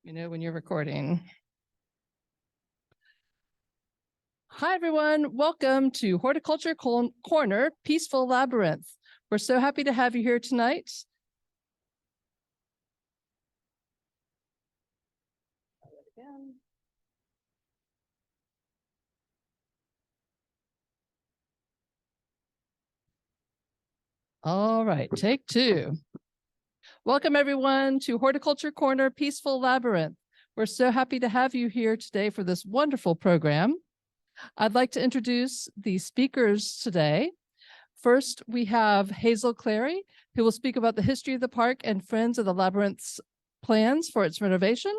You know when you're recording. Hi, everyone. Welcome to Horticulture Corner, Peaceful Labyrinth. We're so happy to have you here tonight. All right, take two. Welcome, everyone, to Horticulture Corner, Peaceful Labyrinth. We're so happy to have you here today for this wonderful program. I'd like to introduce the speakers today. First, we have Hazel Clary, who will speak about the history of the park and Friends of the Labyrinth's plans for its renovation.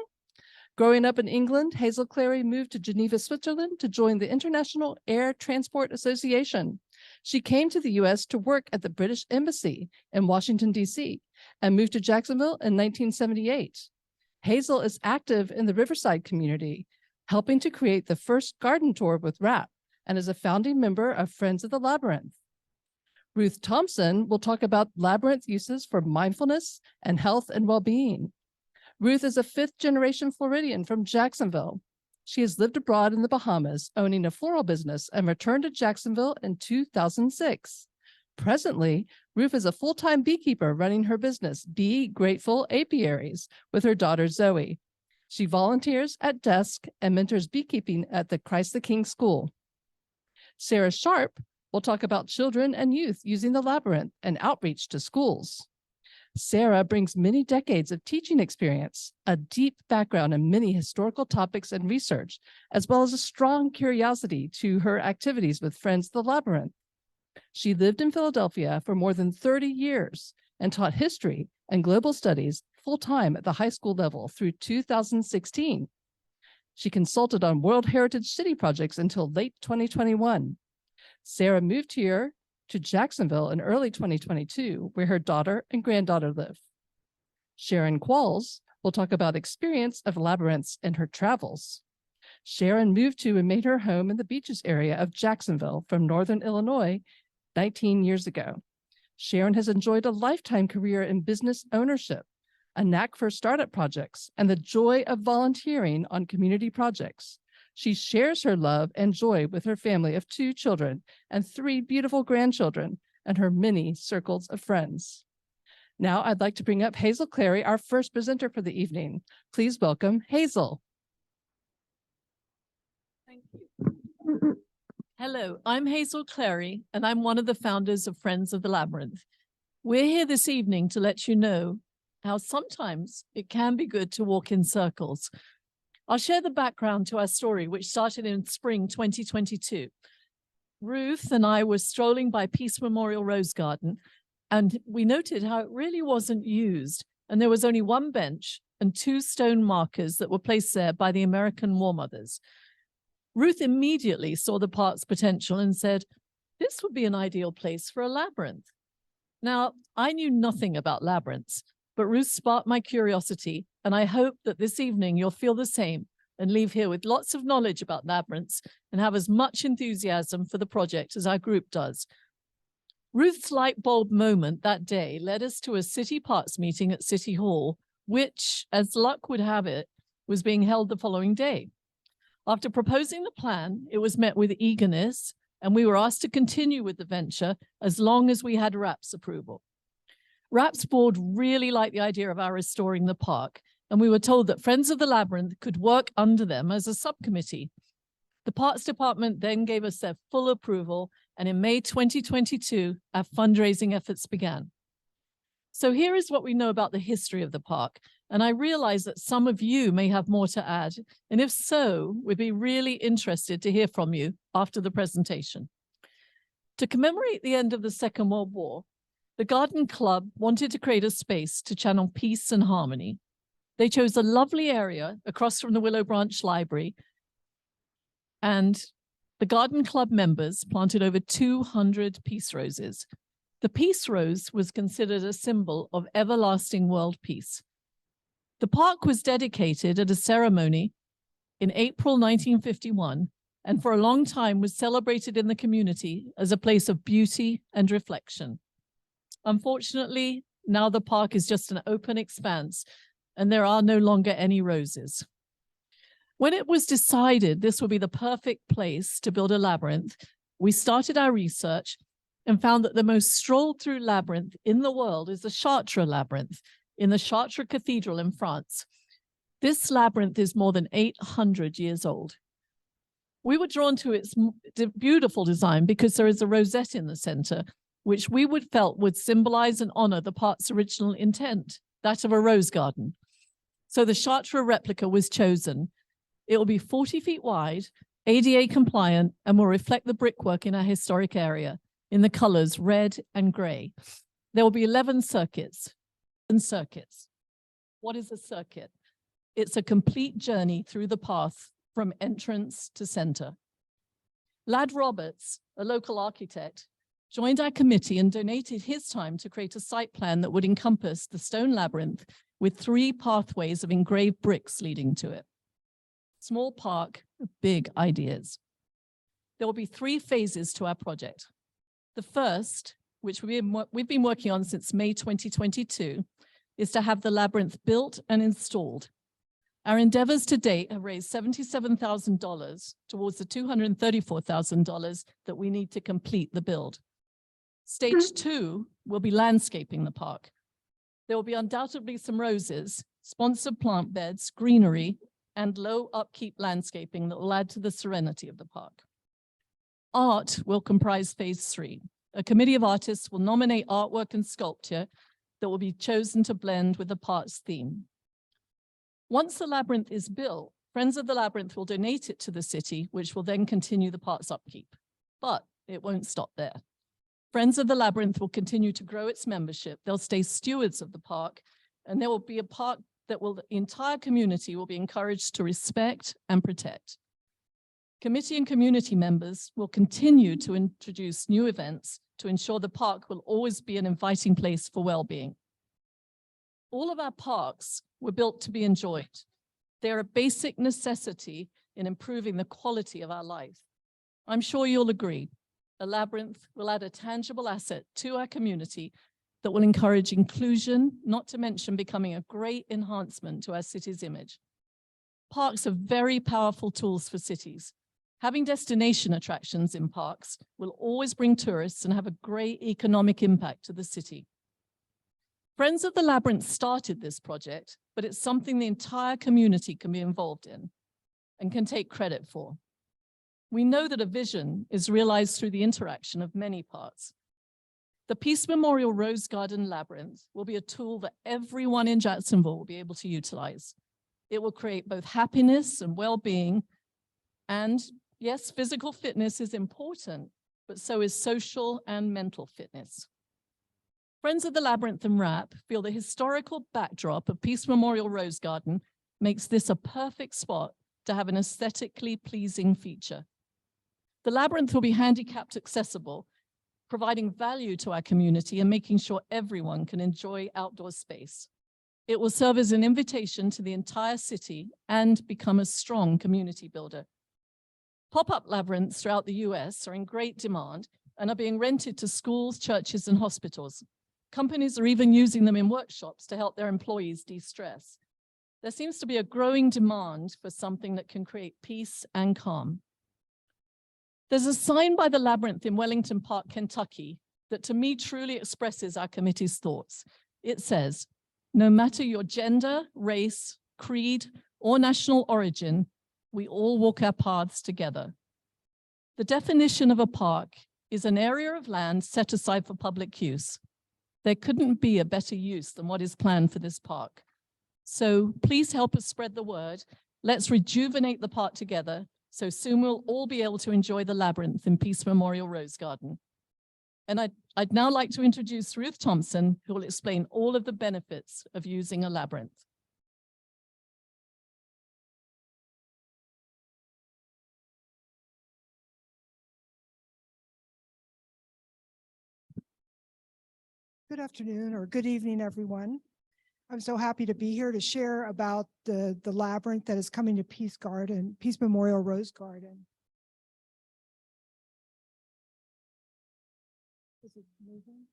Growing up in England, Hazel Clary moved to Geneva, Switzerland to join the International Air Transport Association. She came to the US to work at the British Embassy in Washington, D.C., and moved to Jacksonville in 1978. Hazel is active in the Riverside community, helping to create the first garden tour with RAP, and is a founding member of Friends of the Labyrinth. Ruth Thompson will talk about Labyrinth uses for mindfulness and health and well-being. Ruth is a fifth-generation Floridian from Jacksonville. She has lived abroad in the Bahamas, owning a floral business, and returned to Jacksonville in 2006. Presently, Ruth is a full-time beekeeper running her business, Bee Grateful Apiaries, with her daughter Zoe. She volunteers at desk and mentors beekeeping at the Christ the King School. Sarah Sharp will talk about children and youth using the Labyrinth and outreach to schools. Sarah brings many decades of teaching experience, a deep background in many historical topics and research, as well as a strong curiosity to her activities with Friends of the Labyrinth. She lived in Philadelphia for more than 30 years and taught history and global studies full-time at the high school level through 2016. She consulted on World Heritage City projects until late 2021. Sarah moved here to Jacksonville in early 2022, where her daughter and granddaughter live. Sharon Qualls will talk about experience of labyrinths in her travels. Sharon moved to and made her home in the beaches area of Jacksonville from Northern Illinois 19 years ago. Sharon has enjoyed a lifetime career in business ownership, a knack for startup projects, and the joy of volunteering on community projects. She shares her love and joy with her family of 2 children and 3 beautiful grandchildren and her many circles of friends. Now I'd like to bring up Hazel Clary, our first presenter for the evening. Please welcome Hazel. Thank you. Hello, I'm Hazel Clary, and I'm one of the founders of Friends of the Labyrinth. We're here this evening to let you know how sometimes it can be good to walk in circles. I'll share the background to our story, which started in spring 2022. Ruth and I were strolling by Peace Memorial Rose Garden, and we noted how it really wasn't used, and there was only 1 bench and 2 stone markers that were placed there by the American War Mothers. Ruth immediately saw the park's potential and said, this would be an ideal place for a labyrinth. Now, I knew nothing about labyrinths, but Ruth sparked my curiosity, and I hope that this evening you'll feel the same and leave here with lots of knowledge about labyrinths and have as much enthusiasm for the project as our group does. Ruth's light bulb moment that day led us to a city parks meeting at City Hall, which, as luck would have it, was being held the following day. After proposing the plan, it was met with eagerness, and we were asked to continue with the venture as long as we had RAP's approval. RAP's board really liked the idea of our restoring the park, and we were told that Friends of the Labyrinth could work under them as a subcommittee. The Parks Department then gave us their full approval, and in May 2022, our fundraising efforts began. So here is what we know about the history of the park, and I realize that some of you may have more to add, and if so, we'd be really interested to hear from you after the presentation. To commemorate the end of the Second World War, the Garden Club wanted to create a space to channel peace and harmony. They chose a lovely area across from the Willow Branch Library, and the Garden Club members planted over 200 peace roses. The peace rose was considered a symbol of everlasting world peace. The park was dedicated at a ceremony in April 1951, and for a long time was celebrated in the community as a place of beauty and reflection. Unfortunately, now the park is just an open expanse and there are no longer any roses. When it was decided this would be the perfect place to build a labyrinth, we started our research and found that the most strolled through labyrinth in the world is the Chartres Labyrinth in the Chartres Cathedral in France. This labyrinth is more than 800 years old. We were drawn to its beautiful design because there is a rosette in the center, which we felt would symbolize and honor the park's original intent, that of a rose garden. So the Chartres replica was chosen. It will be 40 feet wide, ADA compliant, and will reflect the brickwork in our historic area in the colors red and gray. There will be 11 circuits. What is a circuit? It's a complete journey through the path from entrance to center. Lad Roberts, a local architect, joined our committee and donated his time to create a site plan that would encompass the stone labyrinth with 3 pathways of engraved bricks leading to it. Small park, big ideas. There will be 3 phases to our project. The first, which we've been working on since May 2022, is to have the labyrinth built and installed. Our endeavors to date have raised $77,000 towards the $234,000 that we need to complete the build. Stage 2 will be landscaping the park. There will be undoubtedly some roses, sponsored plant beds, greenery, and low upkeep landscaping that will add to the serenity of the park. Art will comprise phase 3. A committee of artists will nominate artwork and sculpture that will be chosen to blend with the park's theme. Once the labyrinth is built, Friends of the Labyrinth will donate it to the city, which will then continue the park's upkeep. But it won't stop there. Friends of the Labyrinth will continue to grow its membership. They'll stay stewards of the park, and there will be a park that the entire community will be encouraged to respect and protect. Committee and community members will continue to introduce new events to ensure the park will always be an inviting place for well-being. All of our parks were built to be enjoyed. They're a basic necessity in improving the quality of our life. I'm sure you'll agree. A labyrinth will add a tangible asset to our community that will encourage inclusion, not to mention becoming a great enhancement to our city's image. Parks are very powerful tools for cities. Having destination attractions in parks will always bring tourists and have a great economic impact to the city. Friends of the Labyrinth started this project, but it's something the entire community can be involved in and can take credit for. We know that a vision is realized through the interaction of many parts. The Peace Memorial Rose Garden Labyrinth will be a tool that everyone in Jacksonville will be able to utilize. It will create both happiness and well-being, and yes, physical fitness is important, but so is social and mental fitness. Friends of the Labyrinth and RAP feel the historical backdrop of Peace Memorial Rose Garden makes this a perfect spot to have an aesthetically pleasing feature. The Labyrinth will be handicapped accessible, providing value to our community and making sure everyone can enjoy outdoor space. It will serve as an invitation to the entire city and become a strong community builder. Pop-up labyrinths throughout the US are in great demand and are being rented to schools, churches, and hospitals. Companies are even using them in workshops to help their employees de-stress. There seems to be a growing demand for something that can create peace and calm. There's a sign by the Labyrinth in Wellington Park, Kentucky, that to me truly expresses our committee's thoughts. It says, no matter your gender, race, creed, or national origin, we all walk our paths together. The definition of a park is an area of land set aside for public use. There couldn't be a better use than what is planned for this park. So please help us spread the word. Let's rejuvenate the park together, so soon we'll all be able to enjoy the Labyrinth in Peace Memorial Rose Garden. And I'd now like to introduce Ruth Thompson, who will explain all of the benefits of using a labyrinth. Good afternoon or good evening, everyone. I'm so happy to be here to share about the labyrinth that is coming to Peace Memorial Rose Garden. Is it moving?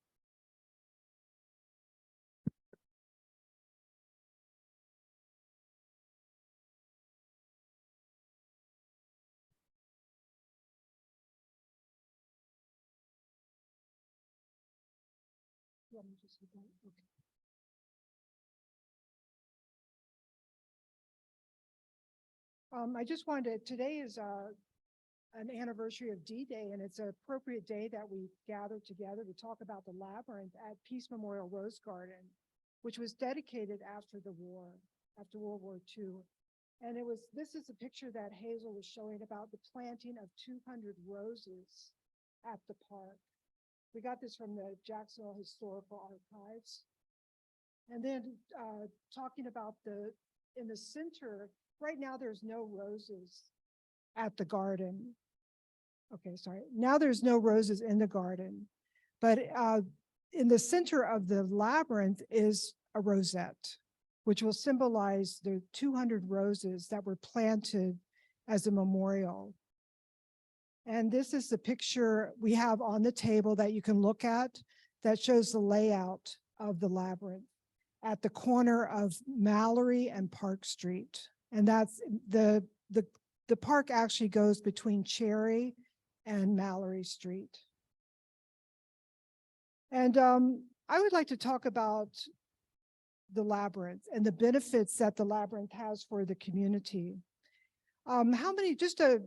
want me to just hit that? Okay. I just wanted to, today is an anniversary of D-Day, and it's an appropriate day that we gather together to talk about the Labyrinth at Peace Memorial Rose Garden, which was dedicated after the war, after World War II. And this is a picture that Hazel was showing about the planting of 200 roses at the park. We got this from the Jacksonville Historical Archives. And then talking about in the center, right now there's no roses at the garden. Okay, sorry. Now there's no roses in the garden, but in the center of the labyrinth is a rosette, which will symbolize the 200 roses that were planted as a memorial. And this is the picture we have on the table that you can look at that shows the layout of the labyrinth at the corner of Mallory and Park Street. And that's the park actually goes between Cherry and Mallory Street. And I would like to talk about the labyrinth and the benefits that the labyrinth has for the community. How many, just a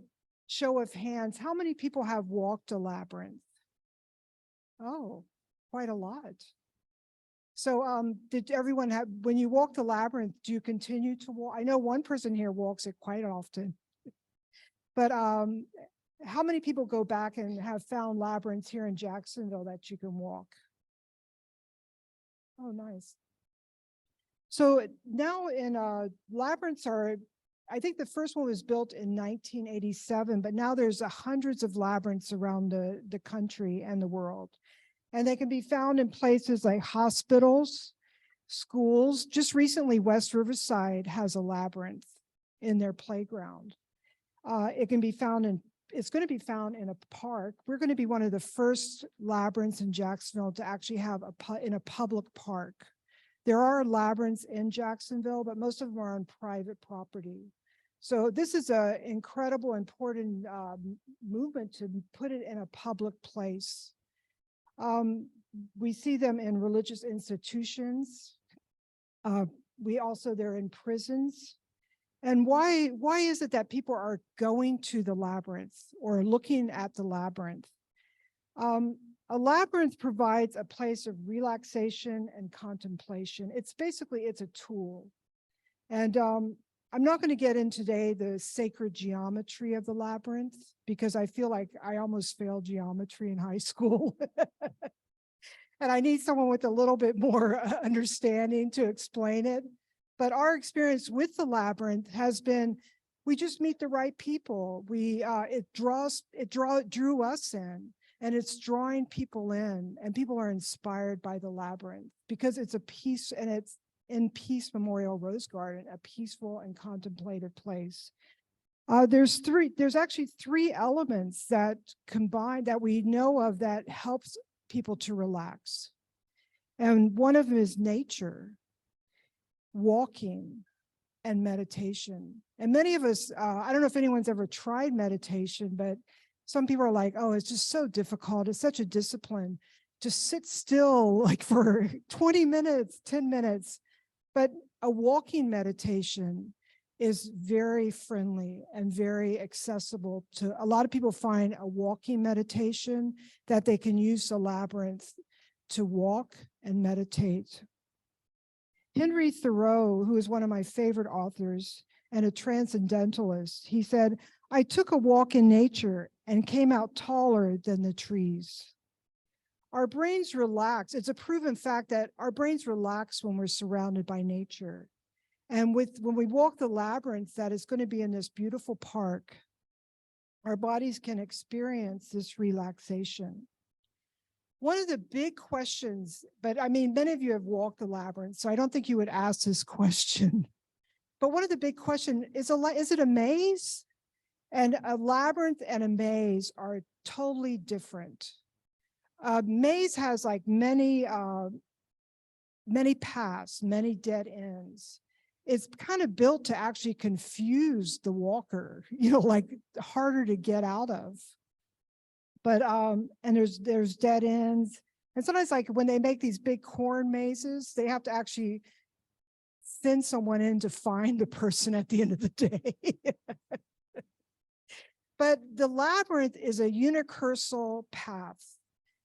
show of hands, how many people have walked a labyrinth? Oh, quite a lot. So did everyone have, when you walk the labyrinth, do you continue to walk? I know one person here walks it quite often, but how many people go back and have found labyrinths here in Jacksonville that you can walk? Oh, nice. So now in labyrinths are, I think the first one was built in 1987, but now there's hundreds of labyrinths around the country and the world. And they can be found in places like hospitals, schools. Just recently, West Riverside has a labyrinth in their playground. It can be found in, it's going to be found in a park. We're going to be one of the first labyrinths in Jacksonville to actually have in a public park. There are labyrinths in Jacksonville, but most of them are on private property. So this is an incredible, important movement to put it in a public place. We see them in religious institutions. They're in prisons. And why is it that people are going to the labyrinth or looking at the labyrinth? A labyrinth provides a place of relaxation and contemplation. It's a tool. And I'm not going to get into today the sacred geometry of the labyrinth because I feel like I almost failed geometry in high school. And I need someone with a little bit more understanding to explain it. But our experience with the labyrinth has been, we just meet the right people. It drew us in, and it's drawing people in, and people are inspired by the labyrinth because it's a peace, and it's in Peace Memorial Rose Garden, a peaceful and contemplative place. There's actually three elements that combine that we know of that helps people to relax. And one of them is nature, walking, and meditation. And many of us, I don't know if anyone's ever tried meditation, but some people are like, oh, it's just so difficult. It's such a discipline to sit still like for 20 minutes, 10 minutes. But a walking meditation is very friendly and very accessible to a lot of people. Find a walking meditation that they can use the labyrinth to walk and meditate. Henry Thoreau, who is one of my favorite authors and a transcendentalist, he said, I took a walk in nature and came out taller than the trees. Our brains relax. It's a proven fact that our brains relax when we're surrounded by nature. And when we walk the labyrinth that is going to be in this beautiful park, our bodies can experience this relaxation. One of the big questions, but I mean, many of you have walked the labyrinth, so I don't think you would ask this question. But one of the big questions is it a maze? And a labyrinth and a maze are totally different. Maze has like many paths, many dead ends. It's kind of built to actually confuse the walker, like harder to get out of. But and there's dead ends. And sometimes like when they make these big corn mazes, they have to actually send someone in to find the person at the end of the day. But the labyrinth is a unicursal path.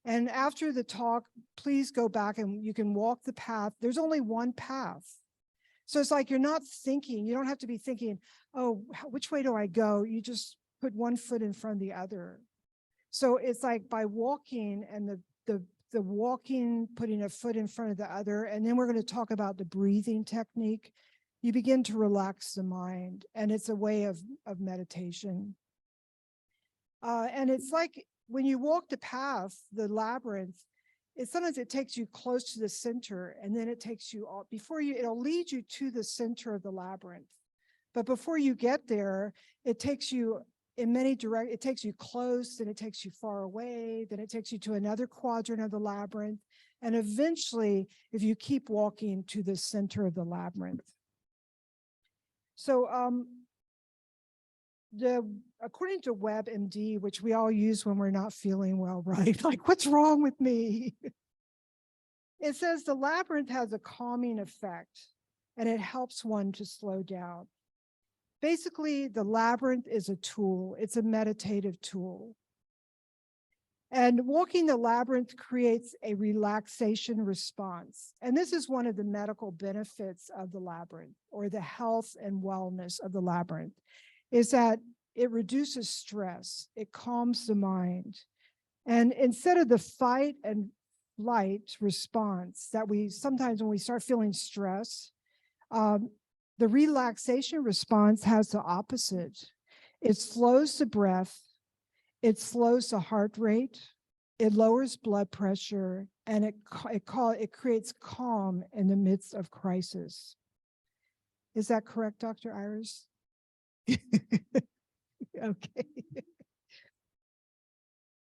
And after the talk, please go back and you can walk the path. There's only one path. So it's like you're not thinking, you don't have to be thinking, oh, which way do I go? You just put one foot in front of the other. So it's like by walking and the walking, putting a foot in front of the other, and then we're going to talk about the breathing technique. You begin to relax the mind, and it's a way of meditation. And it's like when you walk the path, the labyrinth, sometimes it takes you close to the center, and then it takes you all it'll lead you to the center of the labyrinth. But before you get there, it takes you in many directions. It takes you close, then it takes you far away, then it takes you to another quadrant of the labyrinth. And eventually, if you keep walking, to the center of the labyrinth. So according to WebMD, which we all use when we're not feeling well, right? Like, what's wrong with me? It says the labyrinth has a calming effect, and it helps one to slow down. Basically, the labyrinth is a tool. It's a meditative tool. And walking the labyrinth creates a relaxation response. And this is one of the medical benefits of the labyrinth, or the health and wellness of the labyrinth, is that it reduces stress. It calms the mind. And instead of the fight and flight response that we sometimes, when we start feeling stress, the relaxation response has the opposite. It slows the breath, it slows the heart rate, it lowers blood pressure, and it creates calm in the midst of crisis. Is that correct, Dr. Iris? Okay.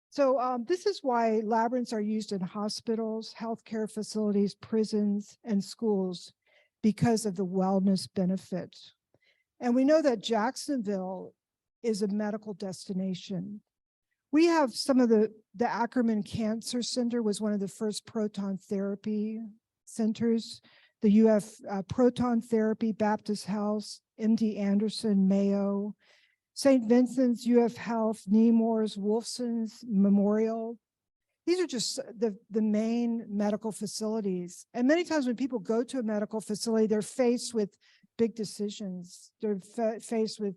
So this is why labyrinths are used in hospitals, healthcare facilities, prisons, and schools, because of the wellness benefit. And we know that Jacksonville is a medical destination. We have some of the Ackerman Cancer Center was one of the first proton therapy centers. The UF Proton Therapy, Baptist Health, MD Anderson, Mayo, St. Vincent's, UF Health, Nemours, Wolfson's Memorial. These are just the main medical facilities. And many times when people go to a medical facility, they're faced with big decisions. They're faced with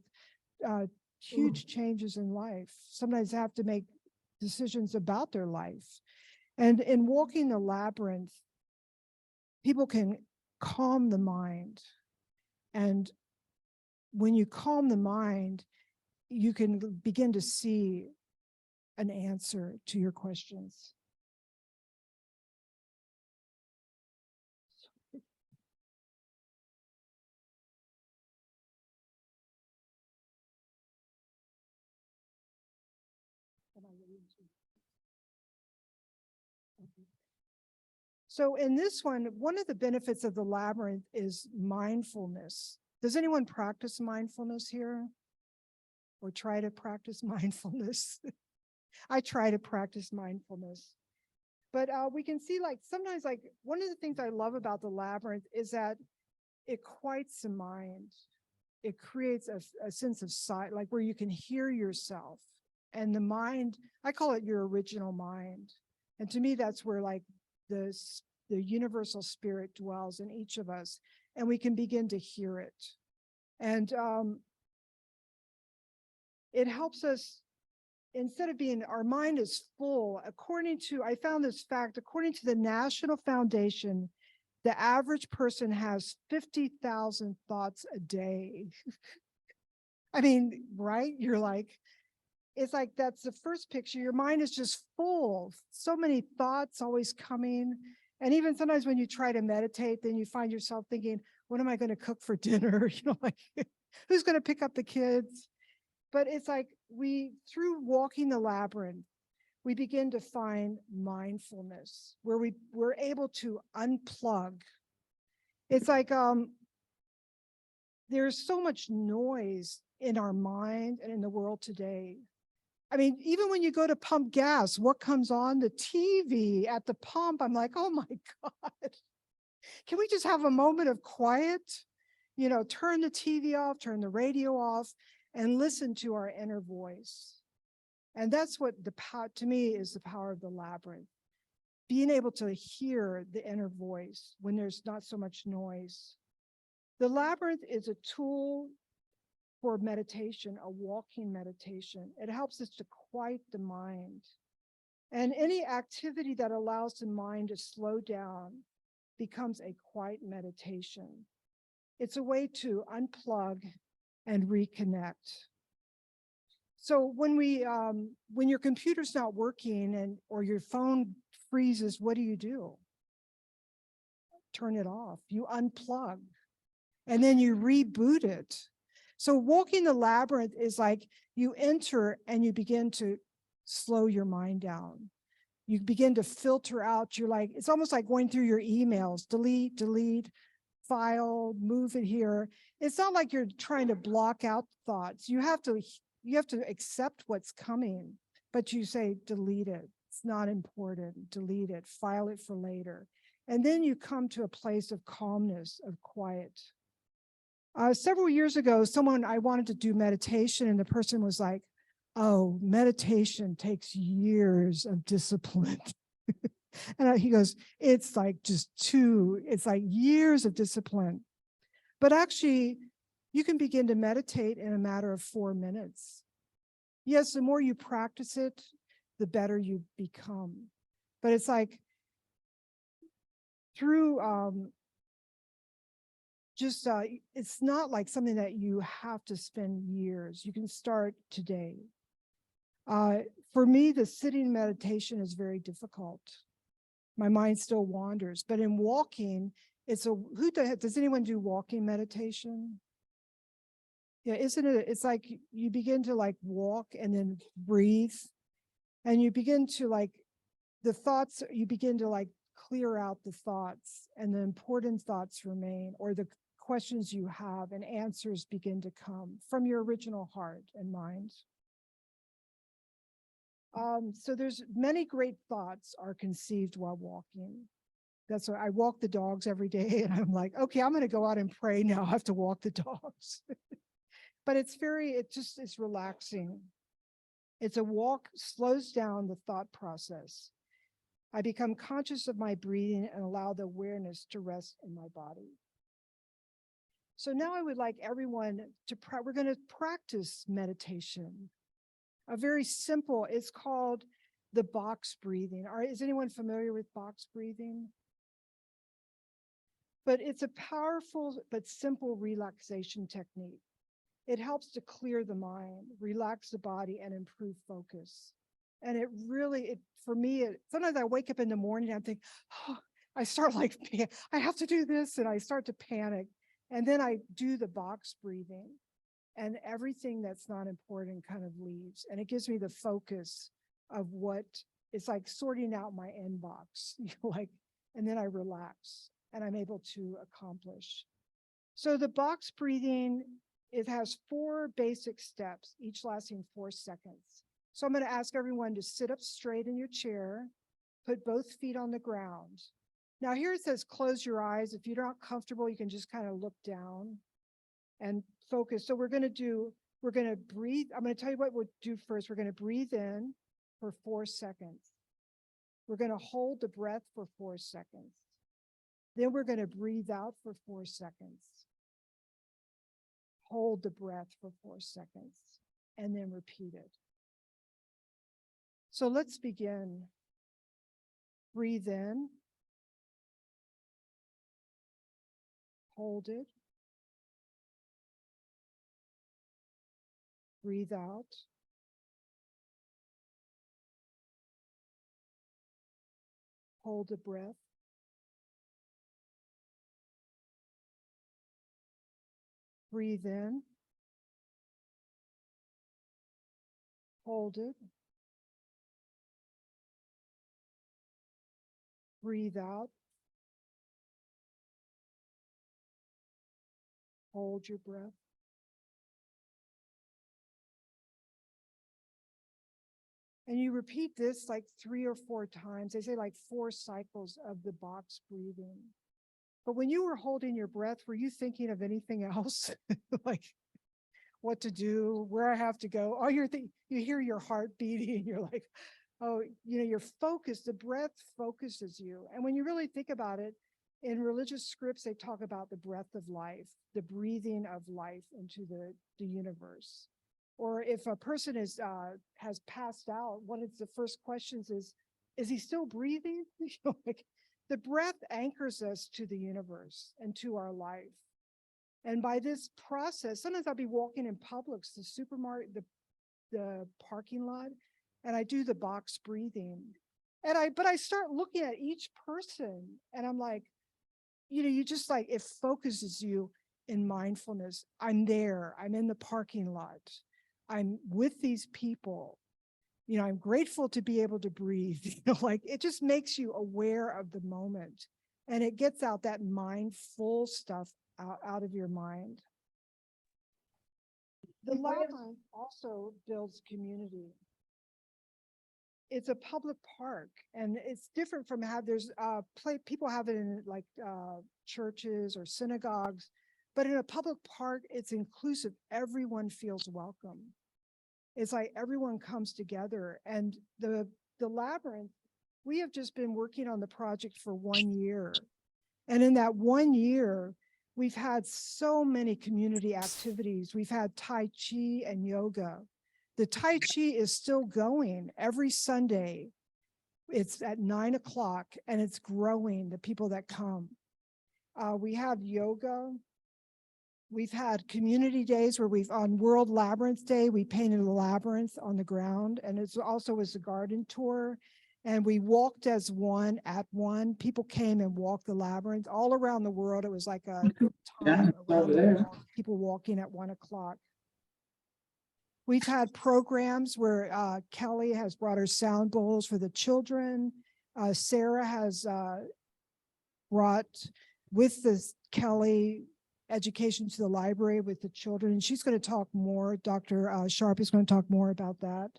huge changes in life. Sometimes they have to make decisions about their life. And in walking the labyrinth, people can calm the mind. And when you calm the mind, you can begin to see an answer to your questions. So in this one of the benefits of the labyrinth is mindfulness. Does anyone practice mindfulness here? Or try to practice mindfulness? I try to practice mindfulness. But we can see, like, sometimes, like, one of the things I love about the labyrinth is that it quiets the mind. It creates a sense of sight, like where you can hear yourself. And the mind, I call it your original mind. And to me, that's where, like, the universal spirit dwells in each of us, and we can begin to hear it. And it helps us, instead of being, our mind is full. I found this fact, according to the National Foundation, the average person has 50,000 thoughts a day. I mean, right? You're like, it's like, that's the first picture. Your mind is just full. So many thoughts always coming. And even sometimes when you try to meditate, then you find yourself thinking, what am I going to cook for dinner? You know, like, who's going to pick up the kids? But it's like through walking the labyrinth, we begin to find mindfulness, where we're able to unplug. It's like there's so much noise in our mind and in the world today. I mean, even when you go to pump gas, what comes on? The TV at the pump. I'm like, oh my God, can we just have a moment of quiet? You know, turn the TV off, turn the radio off, and listen to our inner voice. And that's what the power, to me, is the power of the labyrinth. Being able to hear the inner voice when there's not so much noise. The labyrinth is a tool for meditation, a walking meditation. It helps us to quiet the mind. And any activity that allows the mind to slow down becomes a quiet meditation. It's a way to unplug and reconnect. So when your computer's not working or your phone freezes, what do? Turn it off. You unplug, and then you reboot it. So walking the labyrinth is like you enter and you begin to slow your mind down. You begin to filter out. It's almost like going through your emails, delete, file, move it here. It's not like you're trying to block out thoughts. You have to accept what's coming, but you say, delete it. It's not important. Delete it, file it for later. And then you come to a place of calmness, of quiet. Several years ago, I wanted to do meditation, and the person was like, oh, meditation takes years of discipline. And he goes, it's like years of discipline. But actually, you can begin to meditate in a matter of 4 minutes. Yes, the more you practice it, the better you become. But it's like through it's not like something that you have to spend years. You can start today. For me, the sitting meditation is very difficult. My mind still wanders, but in walking, does anyone do walking meditation? Yeah, isn't it? It's like you begin to walk and then breathe, and you begin to you begin to clear out the thoughts, and the important thoughts remain, or the questions you have, and answers begin to come from your original heart and mind. So there's many great thoughts are conceived while walking. That's why I walk the dogs every day, and I'm like, okay, I'm going to go out and pray now. I have to walk the dogs. But it's relaxing. It's a walk, slows down the thought process. I become conscious of my breathing and allow the awareness to rest in my body. So now I would like everyone we're going to practice meditation. A very simple, it's called the box breathing. Is anyone familiar with box breathing? But it's a powerful but simple relaxation technique. It helps to clear the mind, relax the body, and improve focus. And it really, for me, sometimes I wake up in the morning and I think, oh, I start I have to do this, and I start to panic. And then I do the box breathing, and everything that's not important kind of leaves. And it gives me the focus of it's like sorting out my inbox, and then I relax and I'm able to accomplish. So the box breathing, it has 4 basic steps, each lasting 4 seconds. So I'm going to ask everyone to sit up straight in your chair, put both feet on the ground. Now here it says close your eyes. If you're not comfortable, you can just kind of look down and focus. So we're going to breathe. I'm going to tell you what we'll do first. We're going to breathe in for 4 seconds. We're going to hold the breath for 4 seconds. Then we're going to breathe out for 4 seconds. Hold the breath for 4 seconds, and then repeat it. So let's begin. Breathe in. Hold it. Breathe out. Hold the breath. Breathe in. Hold it. Breathe out. Hold your breath. And you repeat this like 3 or 4 times. They say like 4 cycles of the box breathing. But when you were holding your breath, were you thinking of anything else? Like what to do, where I have to go? Oh, you hear your heart beating. You're like, oh, you're focused. The breath focuses you. And when you really think about it, in religious scripts, they talk about the breath of life, the breathing of life into the universe. Or if a person has passed out, one of the first questions is he still breathing? Like, the breath anchors us to the universe and to our life. And by this process, sometimes I'll be walking in Publix, the supermarket, the parking lot, and I do the box breathing. But I start looking at each person and I'm like, you just like, it focuses you in mindfulness. I'm there, I'm in the parking lot, I'm with these people. I'm grateful to be able to breathe. Like it just makes you aware of the moment and it gets out that mindful stuff out of your mind. The Labyrinth also builds community. It's a public park and it's different from there's people have it in like churches or synagogues, but in a public park, it's inclusive. Everyone feels welcome. It's like everyone comes together. And the Labyrinth, we have just been working on the project for 1 year. And in that 1 year, we've had so many community activities. We've had Tai Chi and yoga. The Tai Chi is still going every Sunday. It's at 9 o'clock and it's growing, the people that come. We have yoga. We've had community days where on World Labyrinth Day, we painted a labyrinth on the ground, and it also was a garden tour. And we walked as one at one. People came and walked the labyrinth all around the world. It was like a time around the world, people walking at 1 o'clock. We've had programs where Kelly has brought her sound bowls for the children. Sarah has brought with this Kelly education to the library with the children. And she's going to talk more. Dr. Sharp is going to talk more about that.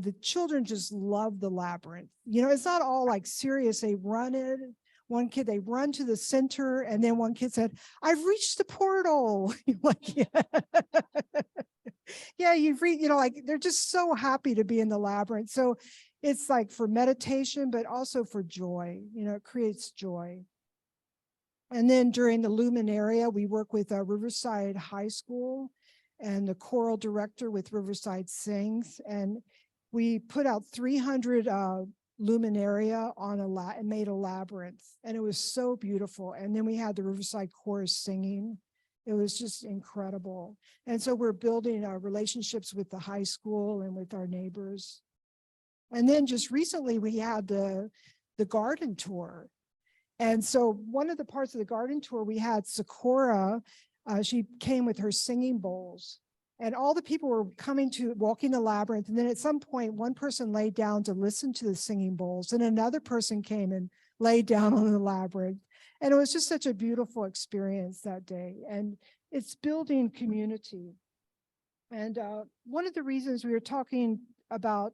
The children just love the labyrinth. It's not all like serious. They run it. One kid, they run to the center, and then one kid said, "I've reached the portal." Like, yeah. Yeah, like they're just so happy to be in the labyrinth. So it's like for meditation, but also for joy. It creates joy. And then during the Luminaria, we work with Riverside High School and the choral director with Riverside Sings. And we put out 300 Luminaria on and made a labyrinth. And it was so beautiful. And then we had the Riverside Chorus singing. It was just incredible. And so we're building our relationships with the high school and with our neighbors. And then just recently we had the garden tour. And so one of the parts of the garden tour, we had Sakura. She came with her singing bowls. And all the people were walking the labyrinth. And then at some point, one person laid down to listen to the singing bowls. And another person came and laid down on the labyrinth. And it was just such a beautiful experience that day. And it's building community. And one of the reasons we were talking about,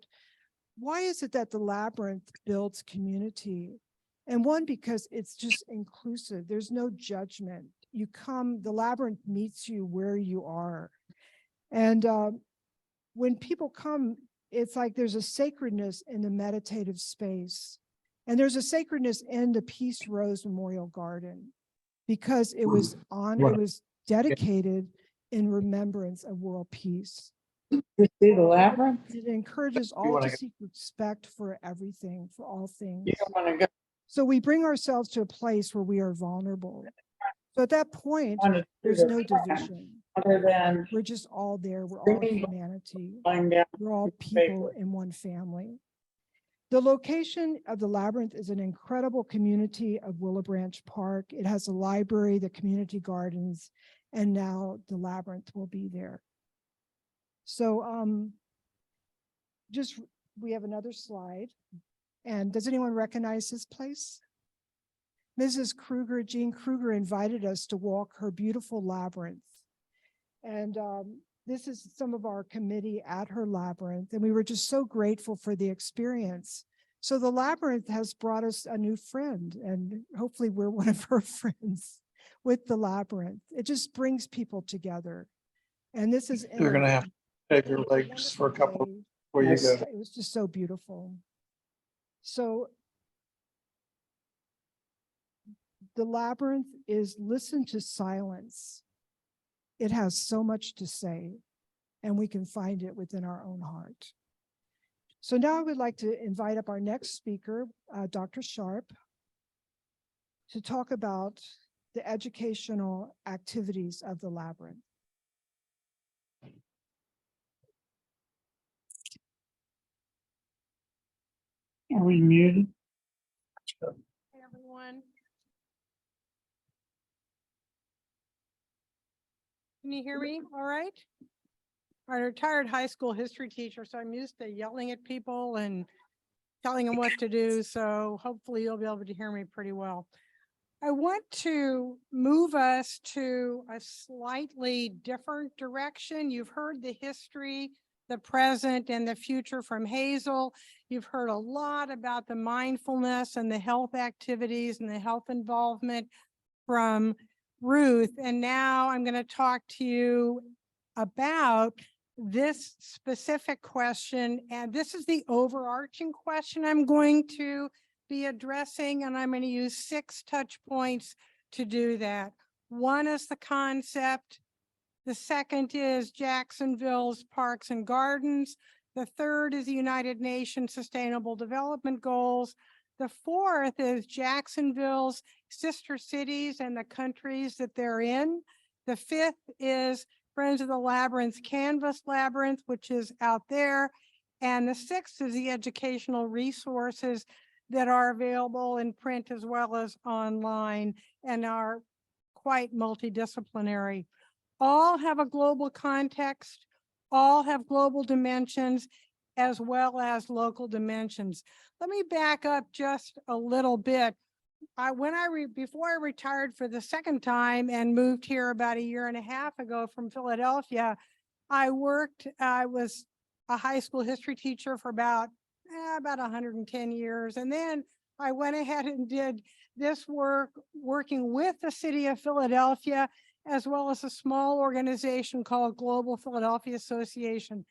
why is it that the labyrinth builds community? And one, because it's just inclusive. There's no judgment. You come, the labyrinth meets you where you are. And when people come, it's like there's a sacredness in the meditative space. And there's a sacredness in the Peace Rose Memorial Garden because it was dedicated in remembrance of world peace. You see the labyrinth? It encourages all to seek respect for everything, for all things. You don't want to go. So we bring ourselves to a place where we are vulnerable. So at that point, there's no division. Other than we're just all there. We're all humanity. We're all people in one family. The location of the labyrinth is an incredible community of Willow Branch Park. It has a library, the community gardens, and now the labyrinth will be there. So we have another slide. And does anyone recognize this place? Mrs. Kruger, Jean Kruger, invited us to walk her beautiful labyrinth. And this is some of our committee at her Labyrinth, and we were just so grateful for the experience. So the Labyrinth has brought us a new friend, and hopefully we're one of her friends with the Labyrinth. It just brings people together. And this is You're going to have to shave your legs for a couple before you go. It was just so beautiful. So the Labyrinth is listen to silence. It has so much to say, and we can find it within our own heart. So now I would like to invite up our next speaker, Dr. Sharp, to talk about the educational activities of the Labyrinth. Are we muted? Hey, everyone. Can you hear me all right? I'm a retired high school history teacher, so I'm used to yelling at people and telling them what to do. So hopefully you'll be able to hear me pretty well. I want to move us to a slightly different direction. You've heard the history, the present, and the future from Hazel. You've heard a lot about the mindfulness and the health activities and the health involvement from Ruth. And now I'm going to talk to you about this specific question. And this is the overarching question I'm going to be addressing, and I'm going to use 6 touch points to do that. One is the concept. The second is Jacksonville's parks and gardens. The third is the United Nations Sustainable Development Goals. The fourth is Jacksonville's sister cities and the countries that they're in. The fifth is Friends of the Labyrinth Canvas Labyrinth, which is out there. And the sixth is the educational resources that are available in print as well as online and are quite multidisciplinary. All have a global context, all have global dimensions, as well as local dimensions. Let me back up just a little bit. Before I retired for the second time and moved here about 1.5 years ago from Philadelphia, I was a high school history teacher for about 110 years. And then I went ahead and did this work working with the city of Philadelphia, as well as a small organization called Global Philadelphia Association.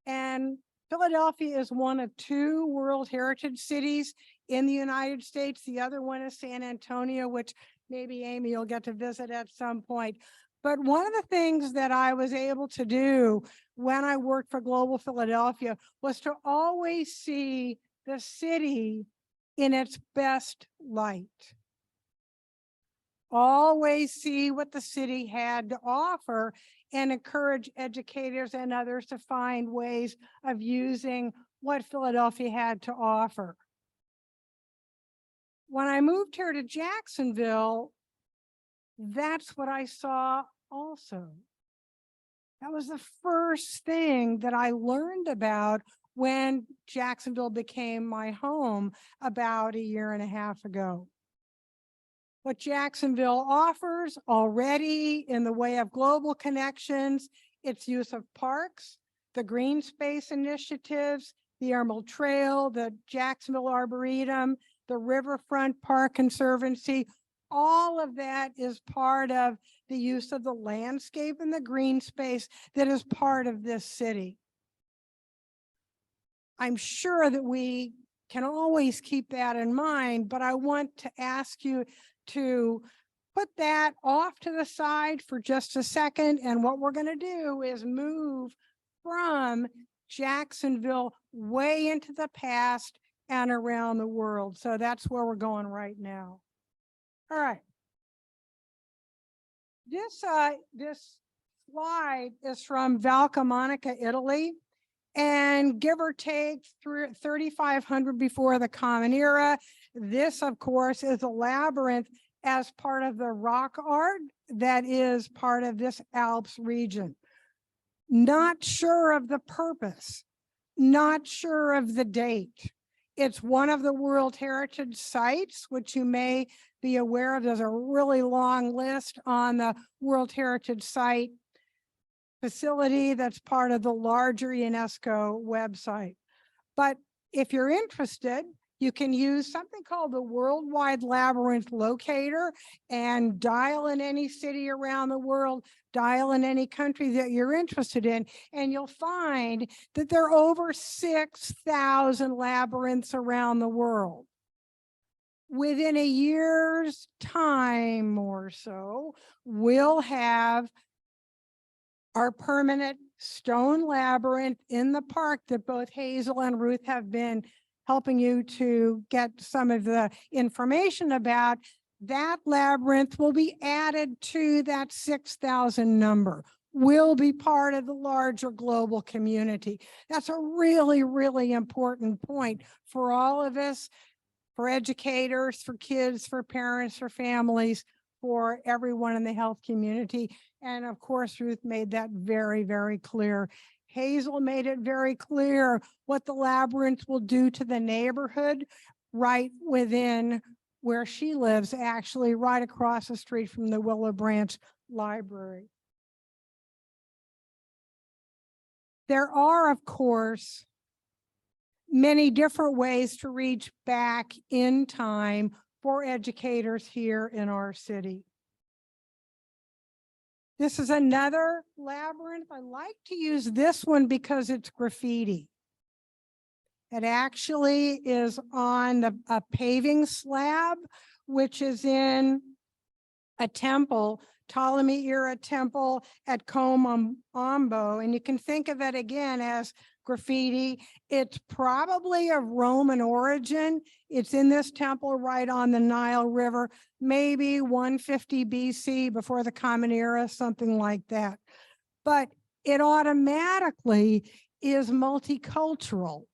And Philadelphia is one of 2 World Heritage cities in the United States. The other one is San Antonio, which maybe Amy will get to visit at some point. But one of the things that I was able to do when I worked for Global Philadelphia was to always see the city in its best light. Always see what the city had to offer and encourage educators and others to find ways of using what Philadelphia had to offer. When I moved here to Jacksonville, that's what I saw also. That was the first thing that I learned about when Jacksonville became my home about 1.5 years ago. What Jacksonville offers already in the way of global connections, its use of parks, the green space initiatives, the Emerald Trail, the Jacksonville Arboretum, the Riverfront Park Conservancy, all of that is part of the use of the landscape and the green space that is part of this city. I'm sure that we can always keep that in mind, but I want to ask you to put that off to the side for just a second. And what we're going to do is move from Jacksonville way into the past and around the world. So that's where we're going right now. All right. This slide is from Val Camonica, Italy, and give or take through 3,500 before the Common Era. This, of course, is a labyrinth as part of the rock art that is part of this Alps region. Not sure of the purpose, not sure of the date. It's one of the World Heritage Sites, which you may be aware of. There's a really long list on the World Heritage Site facility that's part of the larger UNESCO website. But if you're interested, you can use something called the Worldwide Labyrinth Locator and dial in any city around the world, dial in any country that you're interested in, and you'll find that there are over 6,000 labyrinths around the world. Within a year's time or so, we'll have our permanent stone labyrinth in the park that both Hazel and Ruth have been helping you to get some of the information about. That labyrinth will be added to that 6,000 number, will be part of the larger global community. That's a really, really important point for all of us, for educators, for kids, for parents, for families, for everyone in the health community. And of course, Ruth made that very, very clear. Hazel made it very clear what the labyrinth will do to the neighborhood right within where she lives, actually right across the street from the Willow Branch Library. There are, of course, many different ways to reach back in time for educators here in our city. This is another labyrinth. I like to use this one because it's graffiti. It actually is on a paving slab, which is in a temple, Ptolemy era temple at Kom Ombo. And you can think of it again as graffiti. It's probably of Roman origin. It's in this temple right on the Nile River, maybe 150 BC, before the Common Era, something like that. But it automatically is multicultural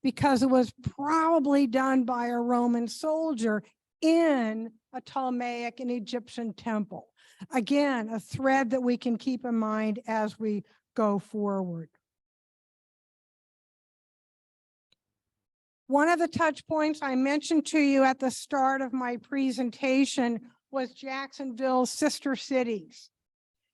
because it was probably done by a Roman soldier in a Ptolemaic and Egyptian temple. Again, a thread that we can keep in mind as we go forward. One of the touch points I mentioned to you at the start of my presentation was Jacksonville's sister cities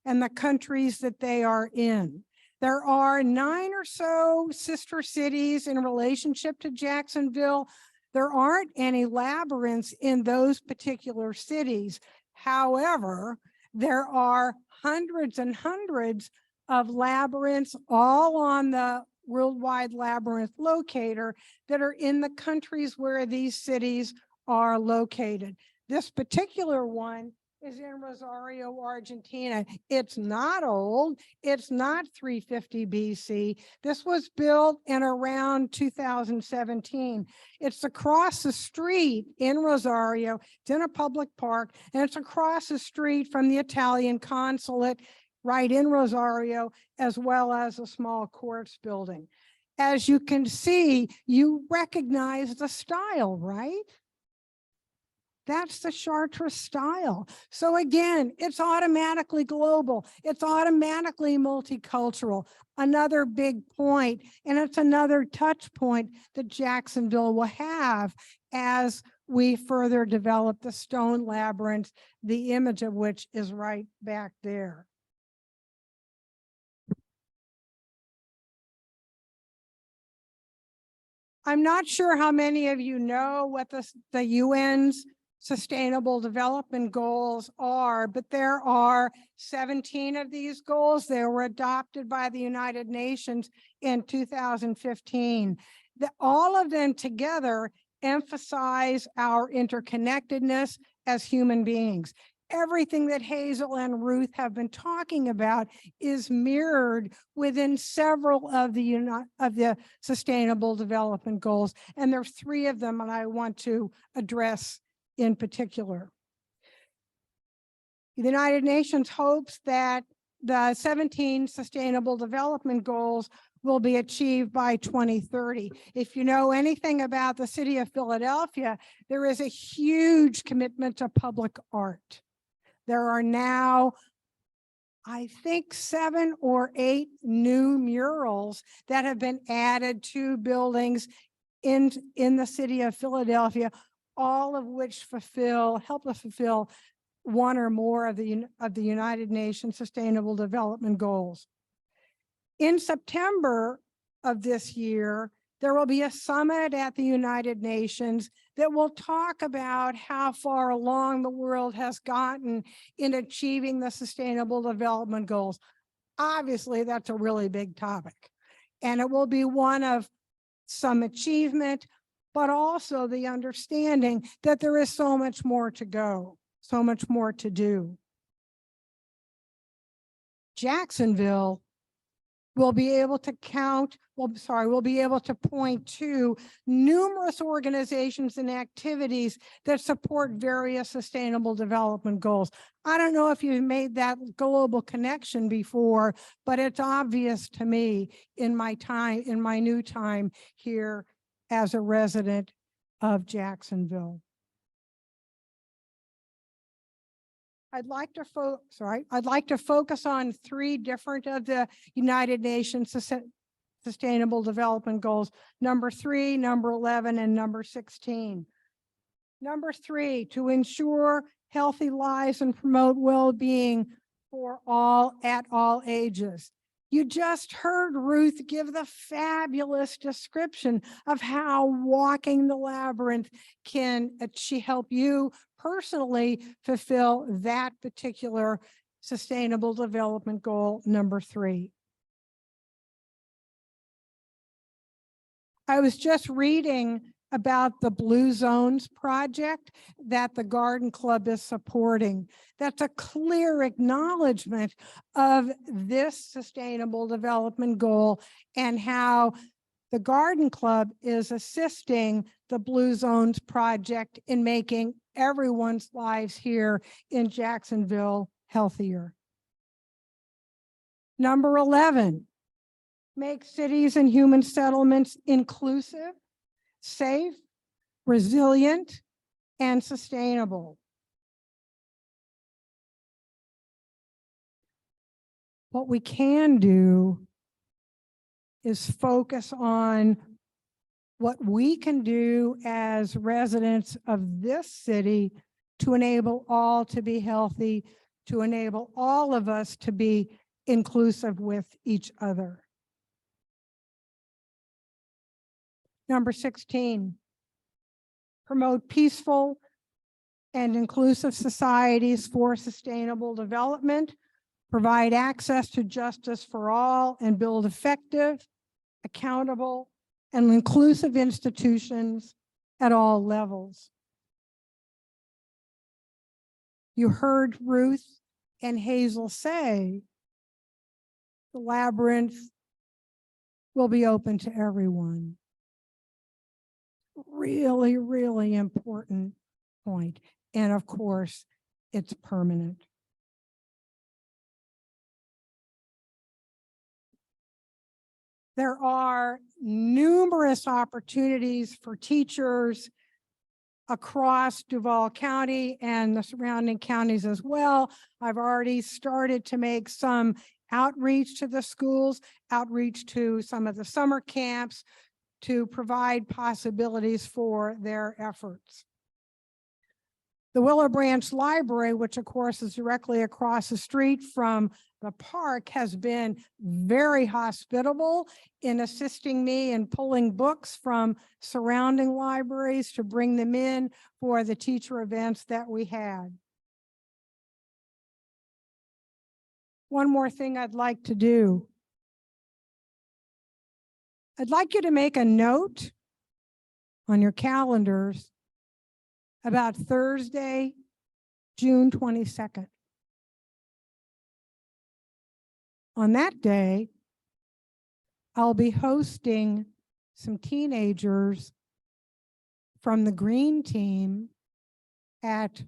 and the countries that they are in. There are 9 or so sister cities in relationship to Jacksonville. There aren't any labyrinths in those particular cities. However, there are hundreds and hundreds of labyrinths all on the Worldwide Labyrinth Locator that are in the countries where these cities are located. This particular one is in Rosario, Argentina. It's not old. It's not 350 BC. This was built in around 2017. It's across the street in Rosario. It's in a public park, and it's across the street from the Italian consulate right in Rosario, as well as a small courts building. As you can see, you recognize the style, right? That's the Chartres style. So again, it's automatically global. It's automatically multicultural. Another big point, and it's another touch point that Jacksonville will have as we further develop the stone labyrinth, the image of which is right back there. I'm not sure how many of you know what the UN's Sustainable Development Goals are, but there are 17 of these goals. They were adopted by the United Nations in 2015. All of them together emphasize our interconnectedness as human beings. Everything that Hazel and Ruth have been talking about is mirrored within several of the Sustainable Development Goals. And there's 3 of them, and I want to address in particular. The United Nations hopes that the 17 Sustainable Development Goals will be achieved by 2030. If you know anything about the city of Philadelphia, there is a huge commitment to public art. There are now, I think, 7 or 8 new murals that have been added to buildings in the city of Philadelphia, all of which help to fulfill one or more of the United Nations Sustainable Development Goals. In September of this year, there will be a summit at the United Nations that will talk about how far along the world has gotten in achieving the Sustainable Development Goals. Obviously, that's a really big topic, and it will be one of some achievement, but also the understanding that there is so much more to go, so much more to do. Jacksonville will be able to we'll be able to point to numerous organizations and activities that support various sustainable development goals. I don't know if you've made that global connection before, but it's obvious to me in my new time here as a resident of Jacksonville. I'd like to focus on 3 different of the United Nations Sustainable Development Goals, number 3, number 11, and number 16. Number 3, to ensure healthy lives and promote well-being for all at all ages. You just heard Ruth give the fabulous description of how walking the labyrinth can help you personally fulfill that particular Sustainable Development Goal number 3. I was just reading about the Blue Zones project that the Garden Club is supporting. That's a clear acknowledgement of this Sustainable Development Goal and how the Garden Club is assisting the Blue Zones project in making everyone's lives here in Jacksonville healthier. Number 11, make cities and human settlements inclusive, safe, resilient, and sustainable. What we can do is focus on what we can do as residents of this city to enable all to be healthy, to enable all of us to be inclusive with each other. Number 16, promote peaceful and inclusive societies for sustainable development, provide access to justice for all, and build effective, accountable, and inclusive institutions at all levels. You heard Ruth and Hazel say the Labyrinth will be open to everyone. Really, really important point. And of course, it's permanent. There are numerous opportunities for teachers across Duval County and the surrounding counties as well. I've already started to make some outreach to the schools, outreach to some of the summer camps to provide possibilities for their efforts. The Willow Branch Library, which of course is directly across the street from the park, has been very hospitable in assisting me in pulling books from surrounding libraries to bring them in for the teacher events that we had. One more thing I'd like to do. I'd like you to make a note on your calendars about Thursday, June 22nd. On that day, I'll be hosting some teenagers from the green team at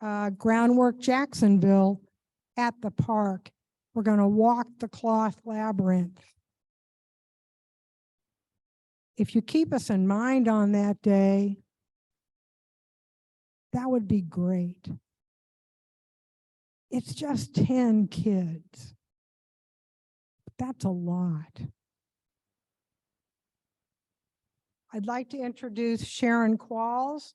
Groundwork Jacksonville at the park. We're going to walk the cloth labyrinth. If you keep us in mind on that day, that would be great. It's just 10 kids. That's a lot. I'd like to introduce Sharon Qualls.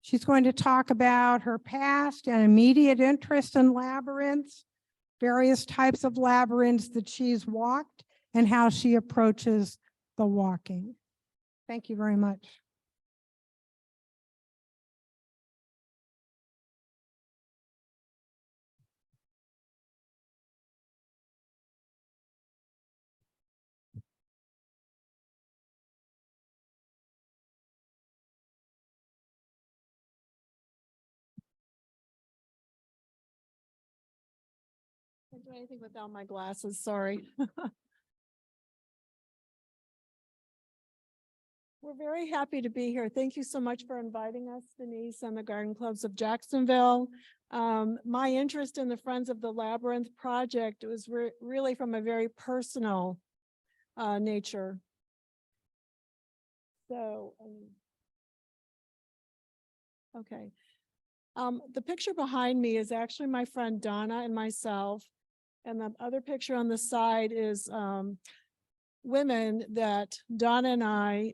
She's going to talk about her past and immediate interest in labyrinths, various types of labyrinths that she's walked and how she approaches the walking. Thank you very much. Can't do anything without my glasses, sorry. We're very happy to be here. Thank you so much for inviting us, Denise, and the Garden Clubs of Jacksonville. My interest in the Friends of the Labyrinth project was really from a very personal nature. So, okay. The picture behind me is actually my friend Donna and myself. And the other picture on the side is women that Donna and I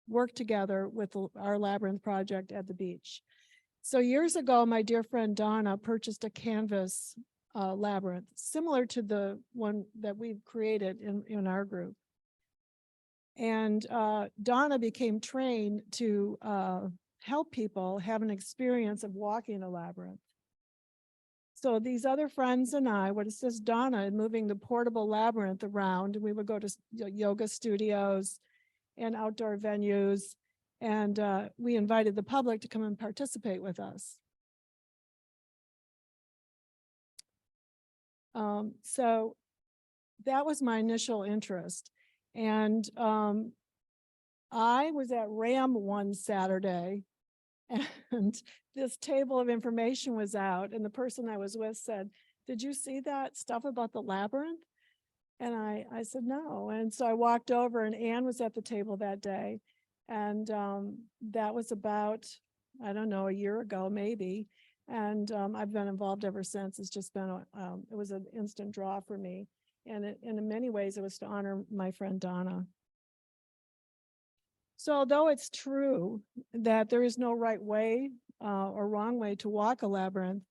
worked together with our Labyrinth project at the beach. So years ago, my dear friend Donna purchased a canvas labyrinth, similar to the one that we've created in our group. And Donna became trained to help people have an experience of walking a labyrinth. So these other friends and I would assist Donna in moving the portable labyrinth around. We would go to yoga studios and outdoor venues, and we invited the public to come and participate with us. So that was my initial interest. And I was at RAM one Saturday, and this table of information was out, and the person I was with said, "Did you see that stuff about the labyrinth?" And I said, "No." And so I walked over, and Anne was at the table that day. And that was about, I don't know, a year ago, maybe. And I've been involved ever since. It's just been, it was an instant draw for me. And in many ways, it was to honor my friend Donna. So although it's true that there is no right way or wrong way to walk a labyrinth,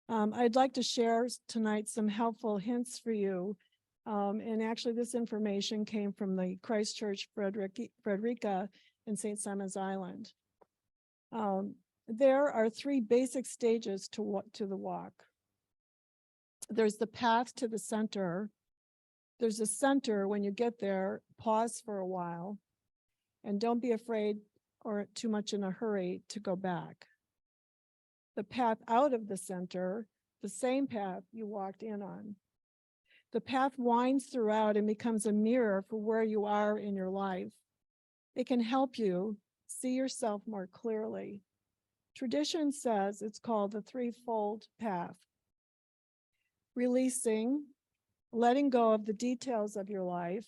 I'd like to share tonight some helpful hints for you. And actually this information came from the Christ Church Frederica in St. Simon's Island. There are 3 basic stages to the walk. There's the path to the center. There's a center. When you get there, pause for a while. And don't be afraid or too much in a hurry to go back. The path out of the center, the same path you walked in on. The path winds throughout and becomes a mirror for where you are in your life. It can help you see yourself more clearly. Tradition says it's called the 3-fold path. Releasing, letting go of the details of your life,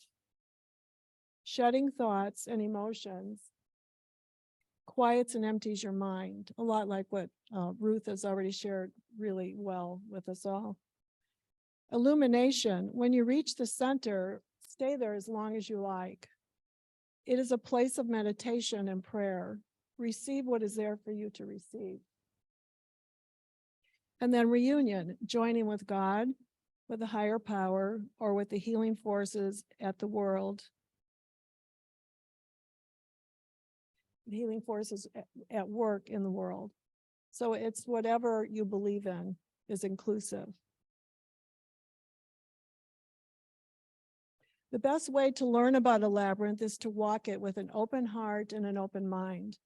shedding thoughts and emotions, quiets and empties your mind, a lot like what Ruth has already shared really well with us all. Illumination, when you reach the center, stay there as long as you like. It is a place of meditation and prayer. Receive what is there for you to receive. And then reunion, joining with God, with a higher power, or with the healing forces at the world. The healing forces at work in the world. So it's whatever you believe in is inclusive. The best way to learn about a labyrinth is to walk it with an open heart and an open mind,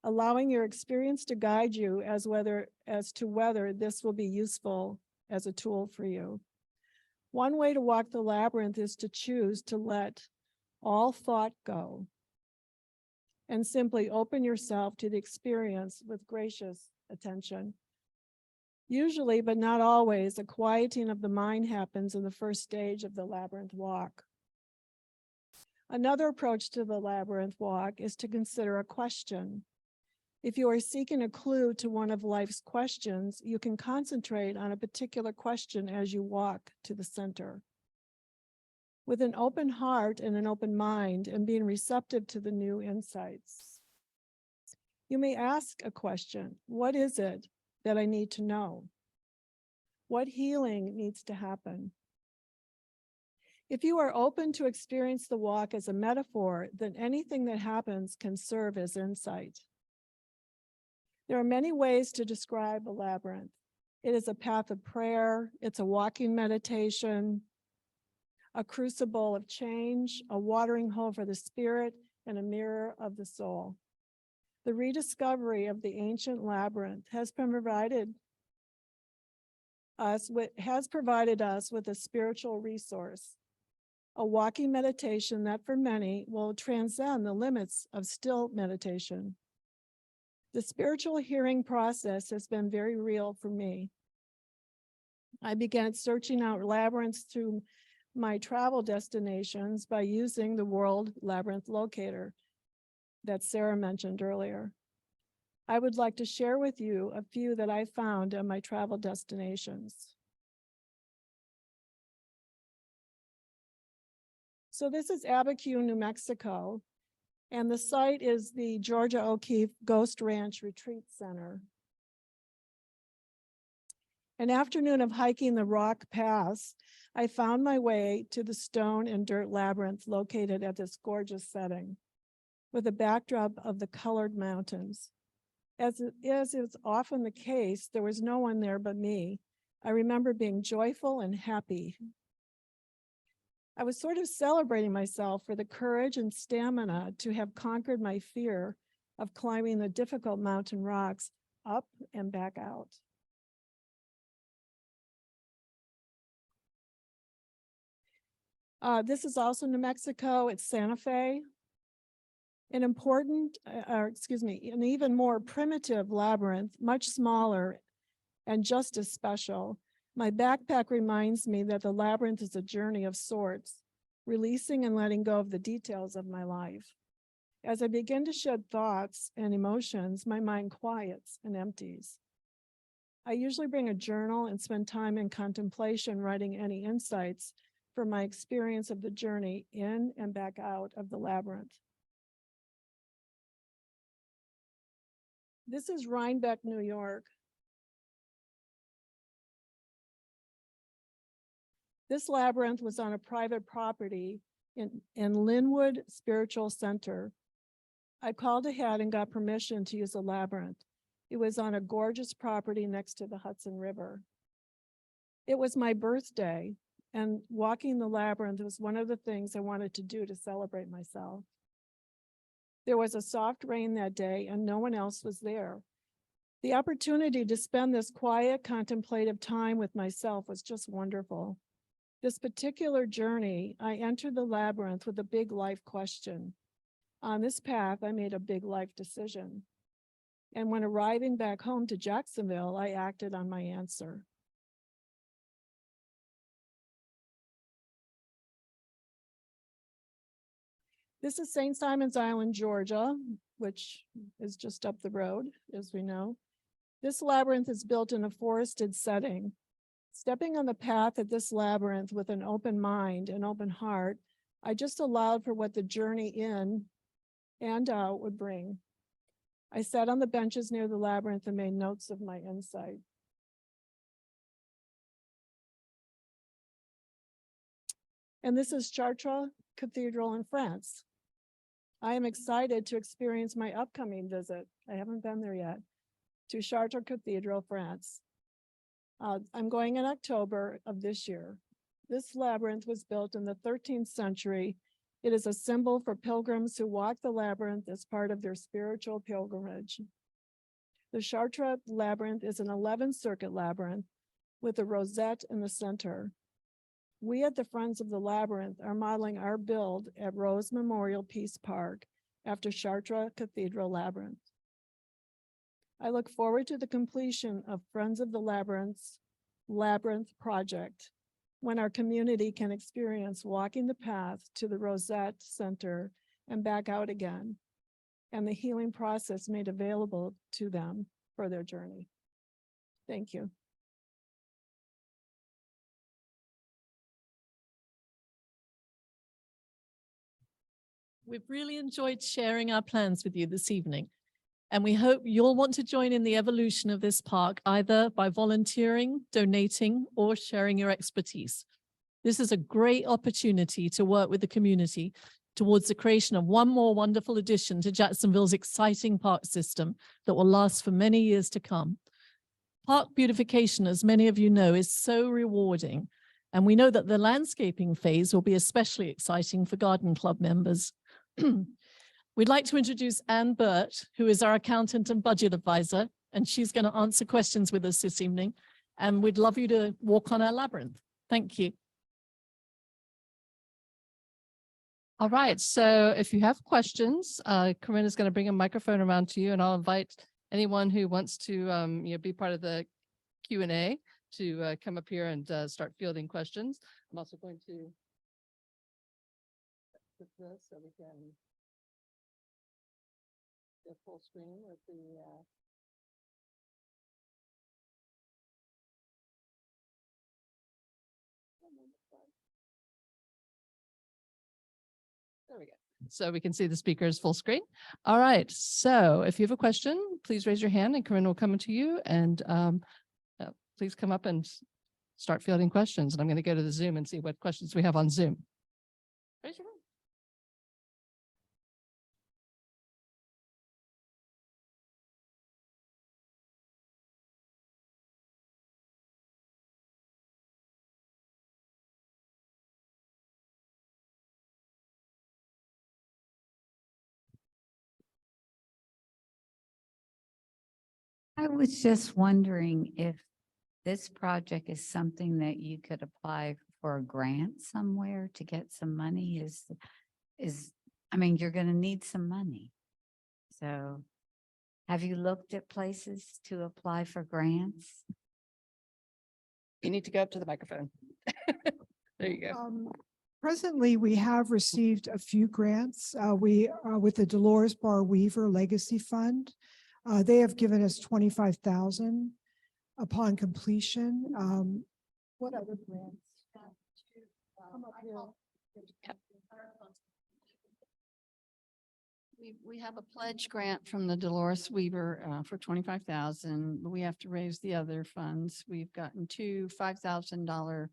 allowing your experience to guide you as to whether this will be useful as a tool for you. One way to walk the labyrinth is to choose to let all thought go and simply open yourself to the experience with gracious attention. Usually, but not always, a quieting of the mind happens in the first stage of the labyrinth walk. Another approach to the labyrinth walk is to consider a question. If you are seeking a clue to one of life's questions, you can concentrate on a particular question as you walk to the center. With an open heart and an open mind and being receptive to the new insights. You may ask a question, what is it that I need to know? What healing needs to happen? If you are open to experience the walk as a metaphor, then anything that happens can serve as insight. There are many ways to describe a labyrinth. It is a path of prayer, it's a walking meditation, a crucible of change, a watering hole for the spirit, and a mirror of the soul. The rediscovery of the ancient labyrinth has provided us with a spiritual resource, a walking meditation that for many will transcend the limits of still meditation. The spiritual hearing process has been very real for me. I began searching out labyrinths through my travel destinations by using the World Labyrinth Locator that Sarah mentioned earlier. I would like to share with you a few that I found on my travel destinations. So this is Abiquiu, New Mexico, and the site is the Georgia O'Keeffe Ghost Ranch Retreat Center. An afternoon of hiking the rock pass, I found my way to the stone and dirt labyrinth located at this gorgeous setting with a backdrop of the colored mountains. As is often the case, there was no one there but me. I remember being joyful and happy. I was sort of celebrating myself for the courage and stamina to have conquered my fear of climbing the difficult mountain rocks up and back out. This is also New Mexico. It's Santa Fe. An an even more primitive labyrinth, much smaller and just as special. My backpack reminds me that the labyrinth is a journey of sorts, releasing and letting go of the details of my life. As I begin to shed thoughts and emotions, my mind quiets and empties. I usually bring a journal and spend time in contemplation, writing any insights from my experience of the journey in and back out of the labyrinth. This is Rhinebeck, New York. This labyrinth was on a private property in Linwood Spiritual Center. I called ahead and got permission to use the labyrinth. It was on a gorgeous property next to the Hudson River. It was my birthday, and walking the labyrinth was one of the things I wanted to do to celebrate myself. There was a soft rain that day and no one else was there. The opportunity to spend this quiet, contemplative time with myself was just wonderful. This particular journey, I entered the labyrinth with a big life question. On this path, I made a big life decision. And when arriving back home to Jacksonville, I acted on my answer. This is St. Simon's Island, Georgia, which is just up the road, as we know. This labyrinth is built in a forested setting. Stepping on the path at this labyrinth with an open mind and open heart, I just allowed for what the journey in and out would bring. I sat on the benches near the labyrinth and made notes of my insight. And this is Chartres Cathedral in France. I am excited to experience my upcoming visit. I haven't been there yet, to Chartres Cathedral, France. I'm going in October of this year. This labyrinth was built in the 13th century. It is a symbol for pilgrims who walk the labyrinth as part of their spiritual pilgrimage. The Chartres labyrinth is an 11-circuit labyrinth with a rosette in the center. We at the Friends of the Labyrinth are modeling our build at Rose Memorial Peace Park after Chartres Cathedral Labyrinth. I look forward to the completion of Friends of the Labyrinth project, when our community can experience walking the path to the Rosette Center and back out again, and the healing process made available to them for their journey. Thank you. We've really enjoyed sharing our plans with you this evening. And we hope you'll want to join in the evolution of this park, either by volunteering, donating, or sharing your expertise. This is a great opportunity to work with the community towards the creation of one more wonderful addition to Jacksonville's exciting park system that will last for many years to come. Park beautification, as many of you know, is so rewarding. And we know that the landscaping phase will be especially exciting for Garden Club members. We'd like to introduce Anne Burt, who is our accountant and budget advisor, and she's going to answer questions with us this evening. And we'd love you to walk on our labyrinth. Thank you. All right, so if you have questions, Corinne is going to bring a microphone around to you, and I'll invite anyone who wants to be part of the Q&A to come up here and start fielding questions. I'm also going to put this so we can get full screen with the there we go. So we can see the speakers full screen. All right. So if you have a question, please raise your hand and Corinne will come to you, and please come up and start fielding questions. And I'm going to go to the Zoom and see what questions we have on Zoom. Raise your hand. I was just wondering if this project is something that you could apply for a grant somewhere to get some money. I mean, you're going to need some money. So have you looked at places to apply for grants? You need to go up to the microphone. There you go. Presently, we have received a few grants. With the Dolores Bar Weaver Legacy Fund, they have given us $25,000 upon completion. What other grants? We have a pledge grant from the Dolores Weaver for $25,000. We have to raise the other funds. We've gotten two $5,000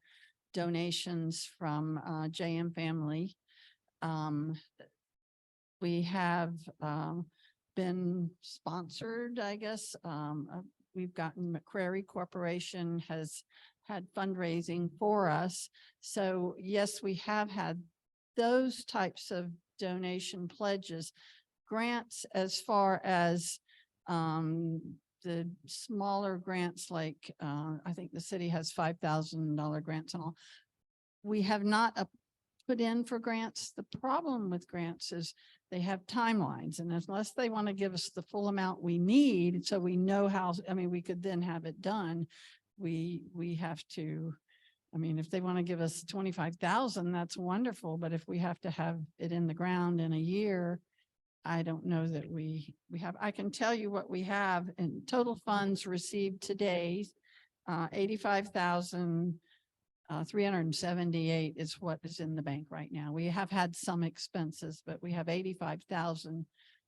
donations from JM Family. We have been sponsored, I guess. We've gotten McCrary Corporation has had fundraising for us. So yes, we have had those types of donation pledges. Grants as far as the smaller grants, like I think the city has $5,000 grants and all. We have not put in for grants. The problem with grants is they have timelines, and unless they want to give us the full amount we need, so we know how, I mean, we could then have it done. We have to, I mean, if they want to give us 25,000, that's wonderful. But if we have to have it in the ground in a year, I don't know that we have. I can tell you what we have in total funds received today. 85,378 is what is in the bank right now. We have had some expenses, but we have 85,000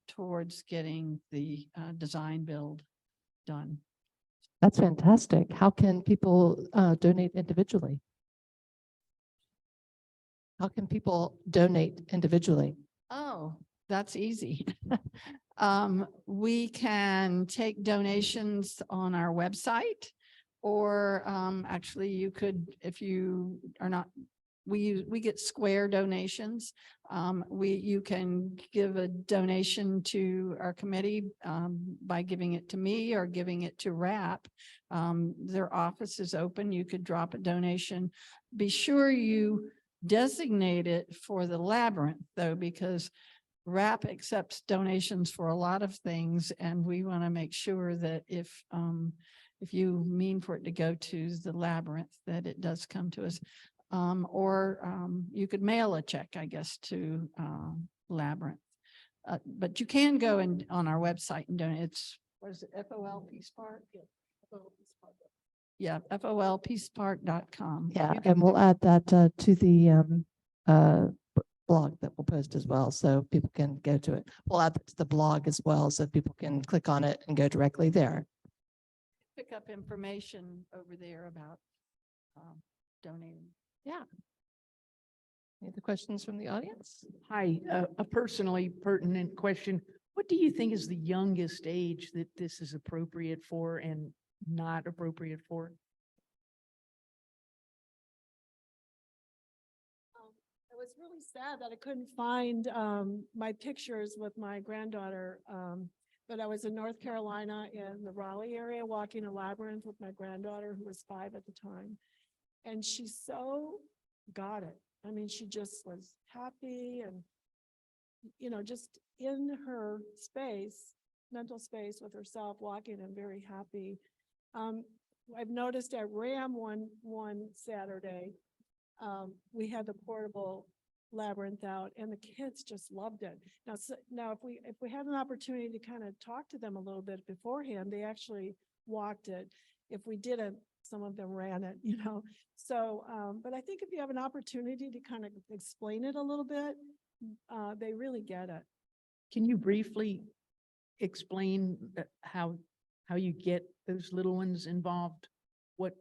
towards getting the design build done. That's fantastic. How can people donate individually? How can people donate individually? Oh, that's easy. We can take donations on our website, or actually you could, if you are not, we get Square donations. You can give a donation to our committee by giving it to me or giving it to RAP. Their office is open. You could drop a donation. Be sure you designate it for the Labyrinth, though, because RAP accepts donations for a lot of things, and we want to make sure that if you mean for it to go to the Labyrinth, that it does come to us. Or you could mail a check, I guess, to Labyrinth. But you can go on our website and donate. It's, what is it, FOL Peace Park? Yeah, FOLpeacepark.com. Yeah, and we'll add that to the blog that we'll post as well, so people can go to it. We'll add it to the blog as well, so people can click on it and go directly there. Pick up information over there about donating. Yeah. Any other questions from the audience? Hi, a personally pertinent question. What do you think is the youngest age that this is appropriate for and not appropriate for? It was really sad that I couldn't find my pictures with my granddaughter. But I was in North Carolina in the Raleigh area walking a labyrinth with my granddaughter, who was 5 at the time. And she so got it. I mean, she just was happy and, you know, just in her space, mental space with herself, walking and very happy. I've noticed at RAM one Saturday, we had the portable labyrinth out and the kids just loved it. Now if we had an opportunity to kind of talk to them a little bit beforehand, they actually walked it. If we didn't, some of them ran it, you know. So, but I think if you have an opportunity to kind of explain it a little bit, they really get it. Can you briefly explain how you get those little ones involved? What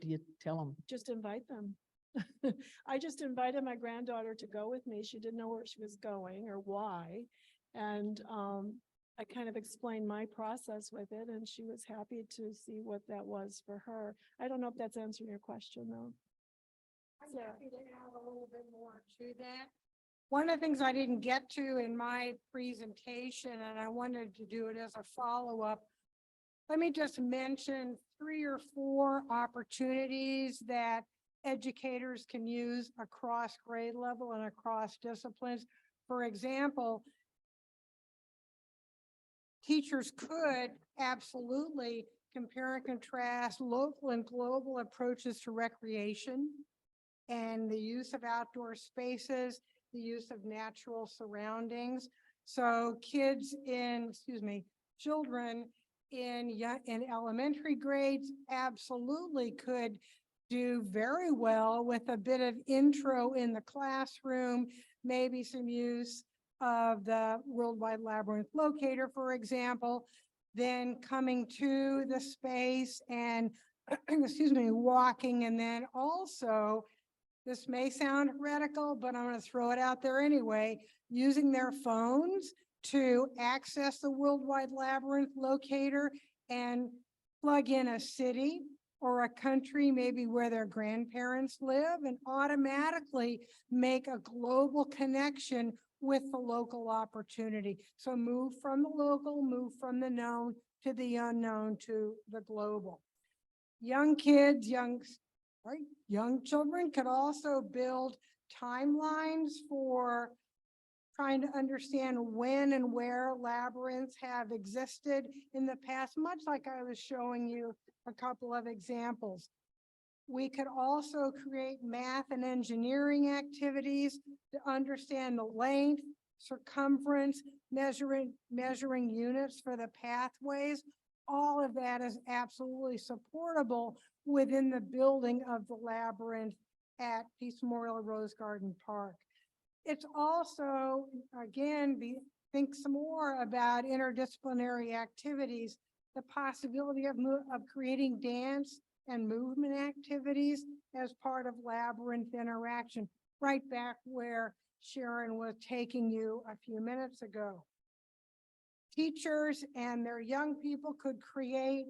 do you tell them? Just invite them. I just invited my granddaughter to go with me. She didn't know where she was going or why. And I kind of explained my process with it, and she was happy to see what that was for her. I don't know if that's answering your question, though. I'm happy to add a little bit more to that. One of the things I didn't get to in my presentation, and I wanted to do it as a follow-up, let me just mention 3 or 4 opportunities that educators can use across grade level and across disciplines. For example, teachers could absolutely compare and contrast local and global approaches to recreation and the use of outdoor spaces, the use of natural surroundings. So children in elementary grades absolutely could do very well with a bit of intro in the classroom, maybe some use of the Worldwide Labyrinth locator, for example, then coming to the space and, walking, and then also, this may sound heretical, but I'm going to throw it out there anyway, using their phones to access the Worldwide Labyrinth locator and plug in a city or a country, maybe where their grandparents live, and automatically make a global connection with the local opportunity. So move from the local, move from the known to the unknown to the global. Young kids, young children could also build timelines for trying to understand when and where labyrinths have existed in the past, much like I was showing you a couple of examples. We could also create math and engineering activities to understand the length, circumference, measuring units for the pathways. All of that is absolutely supportable within the building of the labyrinth at Peace Memorial Rose Garden Park. It's also, again, think some more about interdisciplinary activities, the possibility of creating dance and movement activities as part of labyrinth interaction, right back where Sharon was taking you a few minutes ago. Teachers and their young people could create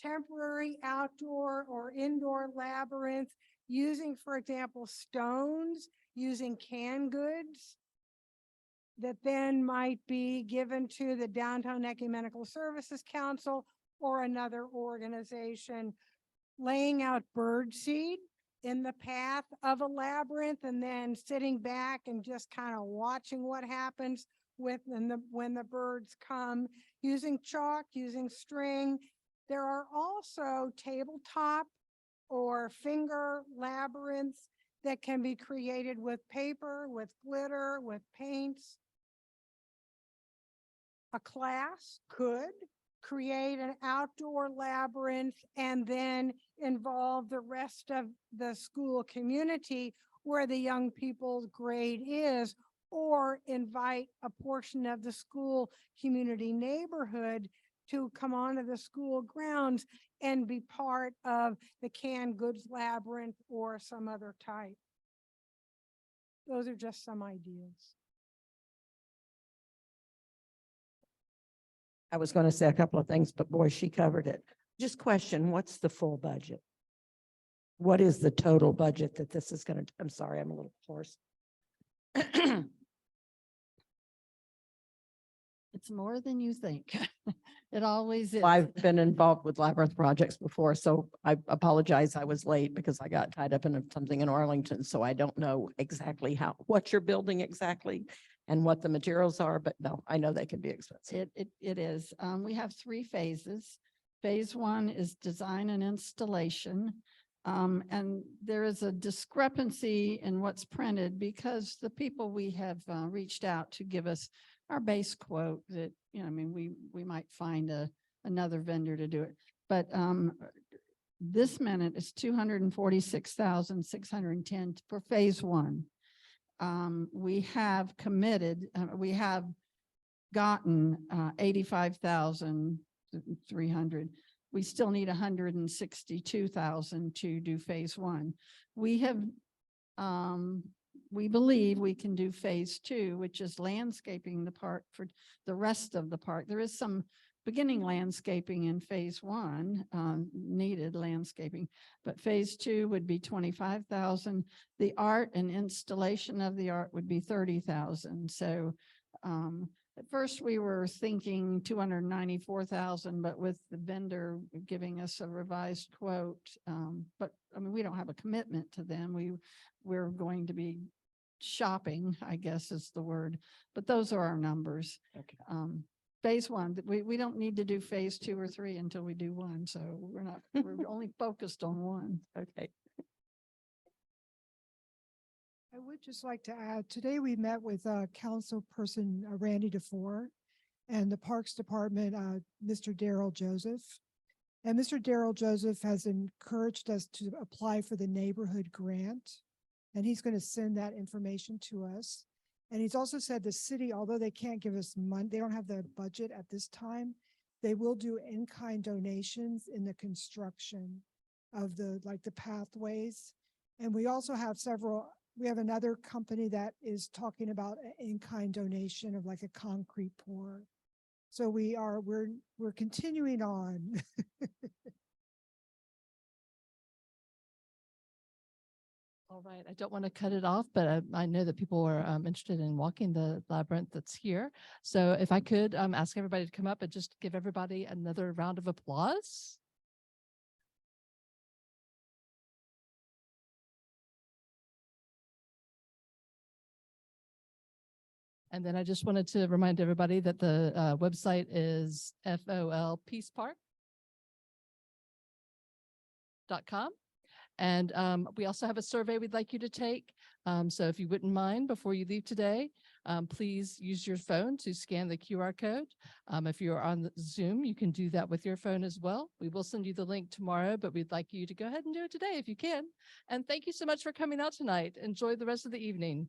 temporary outdoor or indoor labyrinths using, for example, stones, using canned goods that then might be given to the Downtown Ecumenical Services Council or another organization, laying out bird seed in the path of a labyrinth and then sitting back and just kind of watching what happens when the birds come, using chalk, using string. There are also tabletop or finger labyrinths that can be created with paper, with glitter, with paints. A class could create an outdoor labyrinth and then involve the rest of the school community where the young people's grade is, or invite a portion of the school community neighborhood to come onto the school grounds and be part of the canned goods labyrinth or some other type. Those are just some ideas. I was going to say a couple of things, but boy, she covered it. Just question, what's the full budget? What is the total budget that this is going to, I'm sorry, I'm a little hoarse. It's more than you think. It always is. I've been involved with Labyrinth projects before, so I apologize. I was late because I got tied up in something in Arlington. So I don't know exactly what you're building exactly and what the materials are, but no, I know they can be expensive. It is. We have 3 phases. Phase 1 is design and installation. And there is a discrepancy in what's printed because the people we have reached out to give us our base quote that, you know, I mean, we might find another vendor to do it. But this minute is 246,610 for phase 1. We have committed, we have gotten 85,300. We still need 162,000 to do phase 1. We have, we believe we can do phase 2, which is landscaping the park for the rest of the park. There is some beginning landscaping in phase 1, needed landscaping, but phase 2 would be 25,000. The art and installation of the art would be 30,000. So at first we were thinking 294,000, but with the vendor giving us a revised quote, but I mean, we don't have a commitment to them. We're going to be shopping, I guess is the word, but those are our numbers. Okay. Phase 1, we don't need to do phase 2 or 3 until we do 1. So we're only focused on 1. Okay. I would just like to add, today we met with Councilperson Randy DeFore and the Parks Department, Mr. Daryl Joseph. And Mr. Daryl Joseph has encouraged us to apply for the neighborhood grant. And he's going to send that information to us. And he's also said the city, although they can't give us money, they don't have the budget at this time, they will do in-kind donations in the construction of the pathways. And we also have we have another company that is talking about an in-kind donation of like a concrete pour. So we're continuing on. All right, I don't want to cut it off, but I know that people are interested in walking the labyrinth that's here. So if I could ask everybody to come up and just give everybody another round of applause. And then I just wanted to remind everybody that the website is folpeacepark.com. And we also have a survey we'd like you to take. So if you wouldn't mind, before you leave today, please use your phone to scan the QR code. If you're on the Zoom, you can do that with your phone as well. We will send you the link tomorrow, but we'd like you to go ahead and do it today if you can. And thank you so much for coming out tonight. Enjoy the rest of the evening.